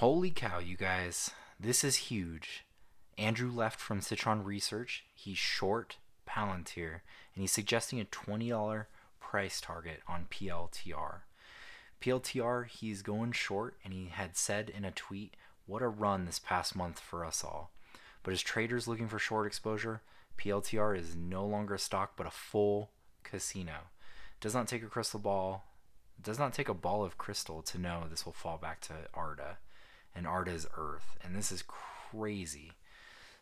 Holy cow, you guys. This is huge. Andrew left from Citron Research. He's short Palantir, and he's suggesting a $20 price target on PLTR. PLTR, he's going short, and he had said in a tweet, what a run this past month for us all. But as traders looking for short exposure, PLTR is no longer a stock but a full casino. It does not take a crystal ball. It does not take a ball of crystal to know this will fall back to ARDA, and ARDA is Earth, and this is crazy.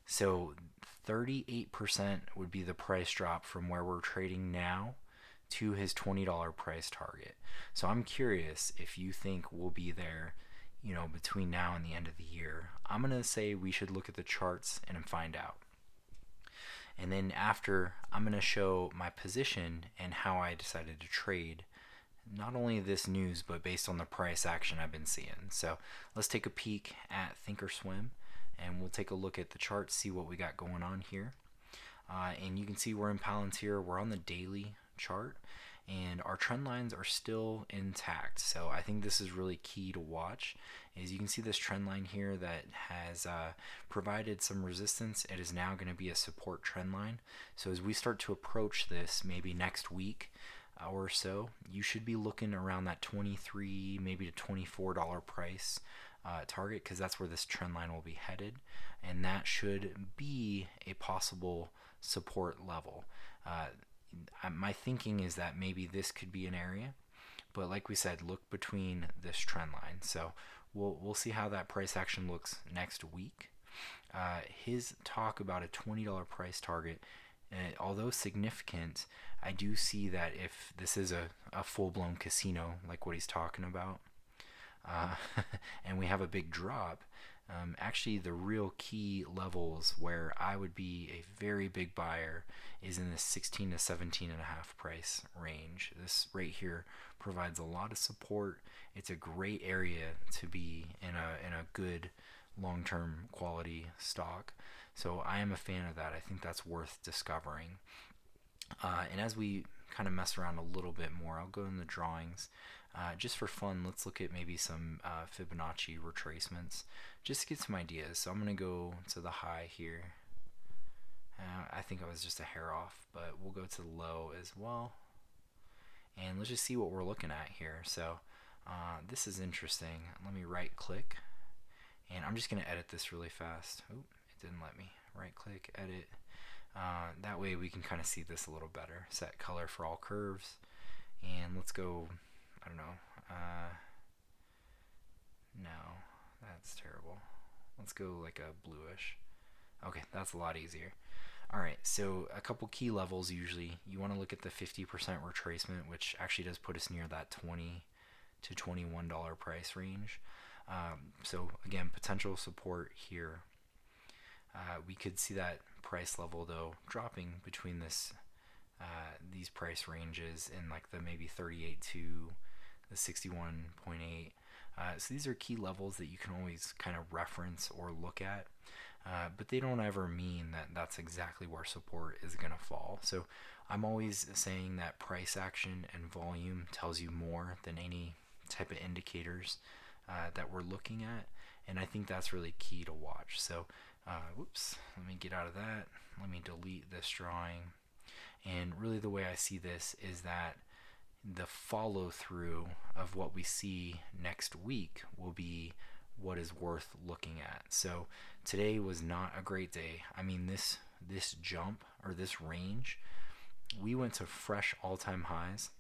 So 38% would be the price drop from where we're trading now to his $20 price target. So I'm curious if you think we'll be there, between now and the end of the year. I'm going to say we should look at the charts and find out. And then after, I'm going to show my position and how I decided to trade not only this news, but based on the price action I've been seeing. So let's take a peek at Thinkorswim, and we'll take a look at the chart, see what we got going on here. And you can see we're in Palantir. We're on the daily chart, and our trend lines are still intact. So I think this is really key to watch. Is you can see this trend line here that has provided some resistance. It is now going to be a support trend line. So as we start to approach this, maybe next week or so, you should be looking around that $23, maybe to $24 price target, because that's where this trend line will be headed, and that should be a possible support level. My thinking is that maybe this could be an area, but like we said, look between this trend line. So we'll see how that price action looks next week. His talk about a $20 price target, although significant, I do see that if this is a full-blown casino like what he's talking about, and we have a big drop, actually the real key levels where I would be a very big buyer is in the 16 to 17 and a half price range. This right here provides a lot of support. It's a great area to be in a good long-term quality stock. So I am a fan of that. I think that's worth discovering. And as we kind of mess around a little bit more, I'll go in the drawings. Just for fun, let's look at maybe some Fibonacci retracements just to get some ideas. So I'm going to go to the high here. I think I was just a hair off, but we'll go to the low as well. And let's just see what we're looking at here. So this is interesting. Let me right click. And I'm just going to edit this really fast. Oop, it didn't let me. Right click, edit. That way we can kind of see this a little better. Set color for all curves. And let's go, I don't know. No, that's terrible. Let's go like a bluish. Okay, that's a lot easier. Alright, so a couple key levels usually. You want to look at the 50% retracement, which actually does put us near that $20 to $21 price range. So again, potential support here. We could see that price level though dropping between these price ranges in like the maybe 38 to the 61.8. So these are key levels that you can always kind of reference or look at, but they don't ever mean that that's exactly where support is going to fall. So I'm always saying that price action and volume tells you more than any type of indicators that we're looking at, and I think that's really key to watch. So whoops, let me get out of that. Let me delete this drawing. And really the way I see this is that the follow through of what we see next week will be what is worth looking at. So today was not a great day. I mean, this jump or this range, we went to fresh all-time highs,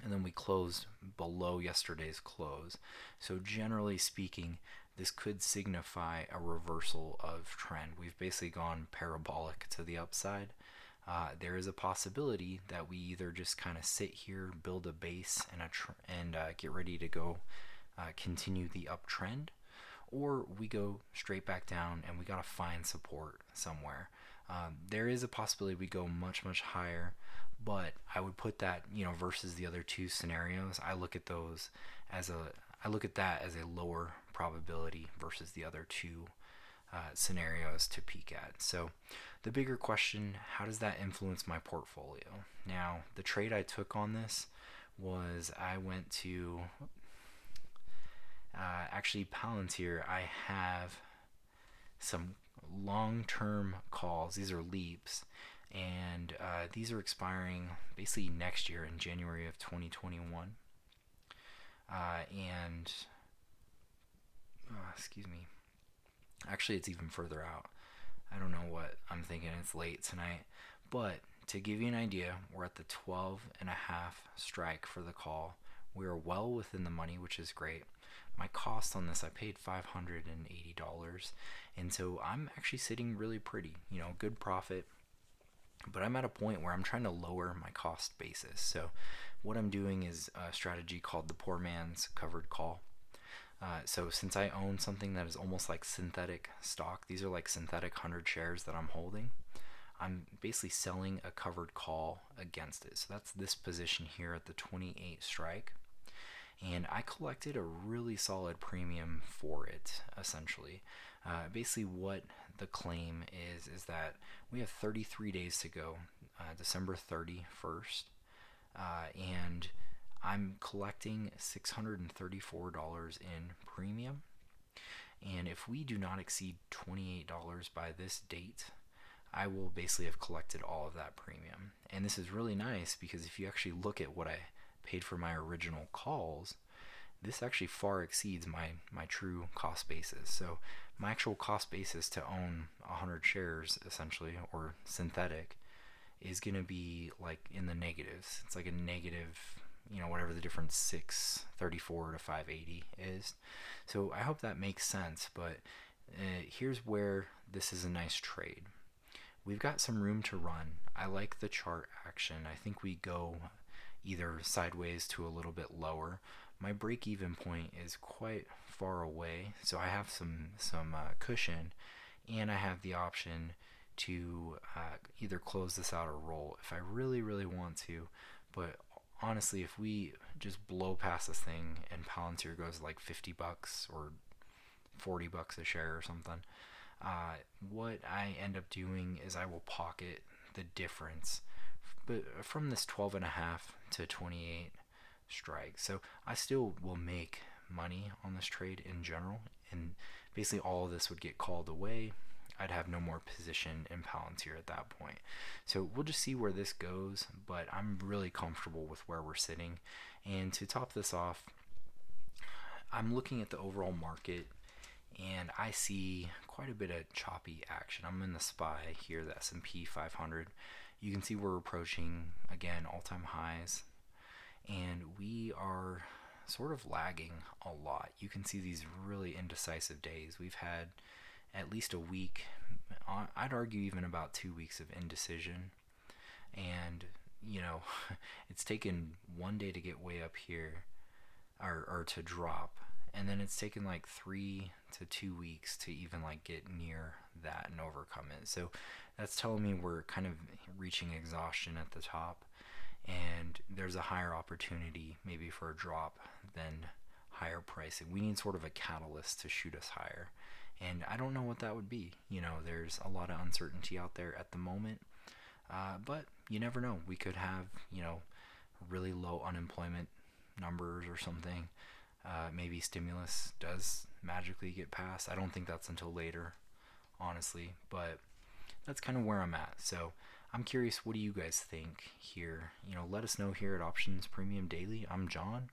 and then we closed below yesterday's close. So generally speaking, this could signify a reversal of trend. We've basically gone parabolic to the upside. There is a possibility that we either just kind of sit here, build a base, and get ready to go continue the uptrend, or we go straight back down and we gotta find support somewhere. There is a possibility we go much higher, but I would put that versus the other two scenarios. I look at that as a lower probability versus the other two scenarios to peek at. So the bigger question, how does that influence my portfolio? Now, the trade I took on this was I went to Actually, Palantir, I have some long-term calls. These are leaps, and these are expiring basically next year in January of 2021. And excuse me. Actually, it's even further out. I don't know what I'm thinking. It's late tonight, but to give you an idea, we're at the 12.5 strike for the call. We are well within the money, which is great. My cost on this, I paid $580, and so I'm actually sitting really pretty, good profit. But I'm at a point where I'm trying to lower my cost basis. So what I'm doing is a strategy called the poor man's covered call. So since I own something that is almost like synthetic stock, these are like synthetic 100 shares that I'm holding. I'm basically selling a covered call against it. So that's this position here at the 28 strike. And I collected a really solid premium for it, essentially. Basically, what the claim is that we have 33 days to go, December 31st, and I'm collecting $634 in premium. And if we do not exceed $28 by this date, I will basically have collected all of that premium. And this is really nice because if you actually look at what I paid for my original calls, this actually far exceeds my true cost basis. So my actual cost basis to own 100 shares, essentially, or synthetic, is going to be like in the negatives. It's like a negative, whatever the difference 634 to 580 is. So I hope that makes sense, but here's where this is a nice trade. We've got some room to run. I like the chart action. I think we go either sideways to a little bit lower. My break-even point is quite far away, so I have some cushion, and I have the option to either close this out or roll if I really, really want to. But honestly, if we just blow past this thing and Palantir goes like $50 or $40 a share or something, what I end up doing is I will pocket the difference, but from this 12.5 to 28 strike. So I still will make money on this trade in general, and basically all of this would get called away. I'd have no more position in Palantir at that point. So we'll just see where this goes, but I'm really comfortable with where we're sitting. And to top this off, I'm looking at the overall market, and I see quite a bit of choppy action. I'm in the SPY here, the S&P 500. You can see we're approaching, again, all-time highs, and we are sort of lagging a lot. You can see these really indecisive days. We've had at least a week, I'd argue even about 2 weeks of indecision, and it's taken one day to get way up here, or to drop, and then it's taken like 3 to 2 weeks to even like get near that and overcome it. So that's telling me we're kind of reaching exhaustion at the top, and there's a higher opportunity maybe for a drop than higher pricing. We need sort of a catalyst to shoot us higher, and I don't know what that would be. There's a lot of uncertainty out there at the moment, but you never know. We could have really low unemployment numbers or something. Maybe stimulus does magically get passed. I don't think that's until later, honestly, but that's kind of where I'm at. So I'm curious, what do you guys think here? Let us know here at Options Premium Daily. I'm John,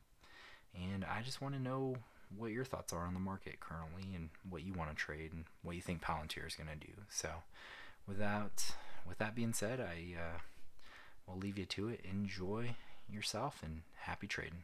and I just want to know what your thoughts are on the market currently and what you want to trade and what you think Palantir is going to do. So with that being said, I will leave you to it. Enjoy yourself and happy trading.